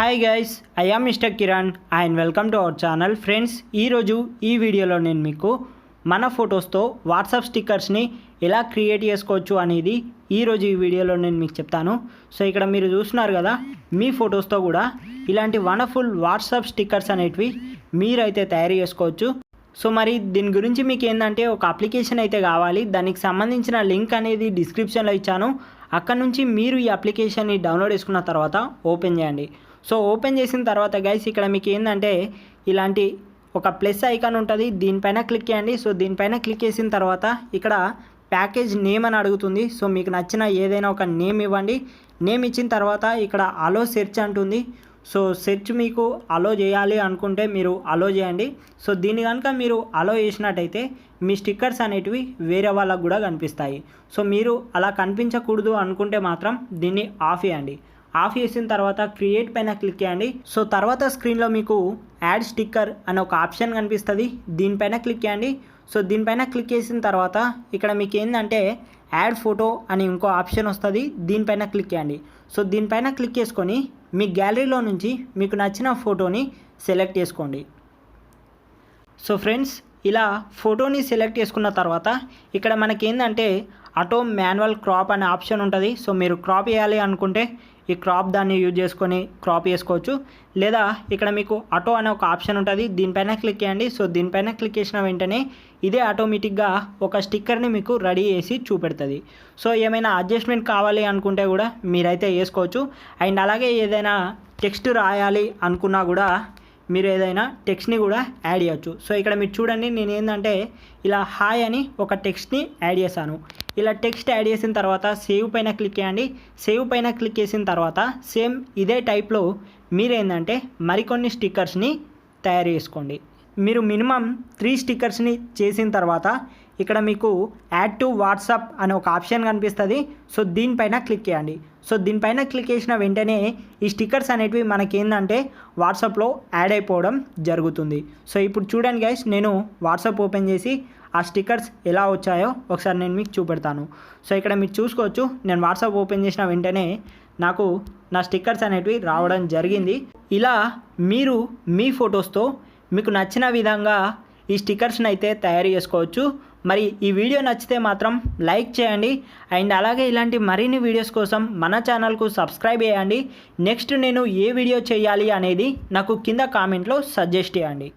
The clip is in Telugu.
Hi guys, I am mister Kiran and welcome to our channel. Friends, ఈరోజు ఈ వీడియోలో నేను మీకు మన ఫొటోస్తో వాట్సాప్ స్టిక్కర్స్ని ఎలా క్రియేట్ చేసుకోవచ్చు అనేది ఈరోజు ఈ వీడియోలో నేను మీకు చెప్తాను. సో ఇక్కడ మీరు చూస్తున్నారు కదా, మీ ఫొటోస్తో కూడా ఇలాంటి వండర్ఫుల్ వాట్సాప్ స్టిక్కర్స్ అనేటివి మీరైతే తయారు చేసుకోవచ్చు. సో మరి దీని గురించి మీకు ఏంటంటే ఒక అప్లికేషన్ అయితే కావాలి. దానికి సంబంధించిన లింక్ అనేది డిస్క్రిప్షన్లో ఇచ్చాను. అక్కడ నుంచి మీరు ఈ అప్లికేషన్ని డౌన్లోడ్ చేసుకున్న తర్వాత ఓపెన్ చేయండి. సో ఓపెన్ చేసిన తర్వాత గైస్, ఇక్కడ మీకు ఏంటంటే ఇలాంటి ఒక ప్లస్ ఐకాన్ ఉంటుంది, దీనిపైన క్లిక్ చేయండి. సో దీనిపైన క్లిక్ చేసిన తర్వాత ఇక్కడ ప్యాకేజ్ నేమ్ అని అడుగుతుంది. సో మీకు నచ్చిన ఏదైనా ఒక నేమ్ ఇవ్వండి. నేమ్ ఇచ్చిన తర్వాత ఇక్కడ అలో సెర్చ్ అంటుంది. సో సెర్చ్ మీకు అలో చేయాలి అనుకుంటే మీరు అలో చేయండి. సో దీన్ని కనుక మీరు అలో చేసినట్టయితే మీ స్టిక్కర్స్ అనేటివి వేరే వాళ్ళకు కూడా కనిపిస్తాయి. సో మీరు అలా కనిపించకూడదు అనుకుంటే మాత్రం దీన్ని ఆఫ్ చేయండి. ఆఫ్ చేసిన తర్వాత క్రియేట్ పైన క్లిక్ చేయండి. సో తర్వాత స్క్రీన్లో మీకు యాడ్ స్టిక్కర్ అనే ఒక ఆప్షన్ కనిపిస్తుంది, దీనిపైన క్లిక్ చేయండి. సో దీనిపైన క్లిక్ చేసిన తర్వాత ఇక్కడ మీకు ఏంటంటే యాడ్ ఫోటో అని ఇంకో ఆప్షన్ వస్తుంది, దీనిపైన క్లిక్ చేయండి. సో దీనిపైన క్లిక్ చేసుకొని మీ గ్యాలరీలో నుంచి మీకు నచ్చిన ఫోటోని సెలెక్ట్ చేసుకోండి. సో ఫ్రెండ్స్, ఇలా ఫోటోని సెలెక్ట్ చేసుకున్న తర్వాత ఇక్కడ మనకి ఏంటంటే ఆటో మాన్యువల్ క్రాప్ అనే ఆప్షన్ ఉంటుంది. సో మీరు క్రాప్ చేయాలి అనుకుంటే ఈ క్రాప్ దాన్ని యూజ్ చేసుకొని క్రాప్ చేసుకోవచ్చు. లేదా ఇక్కడ మీకు ఆటో అనే ఒక ఆప్షన్ ఉంటుంది, దీనిపైన క్లిక్ చేయండి. సో దీనిపైన క్లిక్ చేసిన వెంటనే ఇదే ఆటోమేటిక్గా ఒక స్టిక్కర్ని మీకు రెడీ చేసి చూపెడుతుంది. సో ఏమైనా అడ్జస్ట్మెంట్ కావాలి అనుకుంటే కూడా మీరైతే చేసుకోవచ్చు. అండ్ అలాగే ఏదైనా టెక్స్ట్ రాయాలి అనుకున్నా కూడా మీరు ఏదైనా టెక్స్ట్ని కూడా యాడ్ చేయొచ్చు. సో ఇక్కడ మీరు చూడండి, నేను ఏంటంటే ఇలా హాయ్ అని ఒక టెక్స్ట్ని యాడ్ చేశాను. ఇలా టెక్స్ట్ యాడ్ చేసిన తర్వాత సేవ్ పైన క్లిక్ చేయండి. సేవ్ పైన క్లిక్ చేసిన తర్వాత సేమ్ ఇదే టైప్లో మీరేంటంటే మరికొన్ని స్టిక్కర్స్ని తయారు చేసుకోండి. మీరు మినిమం 3 స్టిక్కర్స్ని చేసిన తర్వాత ఇక్కడ మీకు యాడ్ టు వాట్సాప్ అనే ఒక ఆప్షన్ కనిపిస్తుంది. సో దీనిపైన క్లిక్ చేయండి. సో దీనిపైన క్లిక్ చేసిన వెంటనే ఈ స్టిక్కర్స్ అనేటివి మనకి ఏంటంటే వాట్సాప్లో యాడ్ అయిపోవడం జరుగుతుంది. సో ఇప్పుడు చూడండి గైస్, నేను వాట్సాప్ ఓపెన్ చేసి ఆ స్టిక్కర్స్ ఎలా వచ్చాయో ఒకసారి నేను మీకు చూపెడతాను. సో ఇక్కడ మీరు చూసుకోవచ్చు, నేను వాట్సాప్ ఓపెన్ చేసిన వెంటనే నాకు నా స్టిక్కర్స్ అనేటివి రావడం జరిగింది. ఇలా మీరు మీ ఫొటోస్తో మీకు నచ్చిన విధంగా ఈ స్టిక్కర్స్ని అయితే తయారు చేసుకోవచ్చు. మరి ఈ వీడియో నచ్చితే మాత్రం లైక్ చేయండి. అండ్ అలాగే ఇలాంటి మరిన్ని వీడియోస్ కోసం మన ఛానల్కు సబ్స్క్రైబ్ చేయండి. నెక్స్ట్ నేను ఏ వీడియో చేయాలి అనేది నాకు కింద కామెంట్లో సజెస్ట్ చేయండి.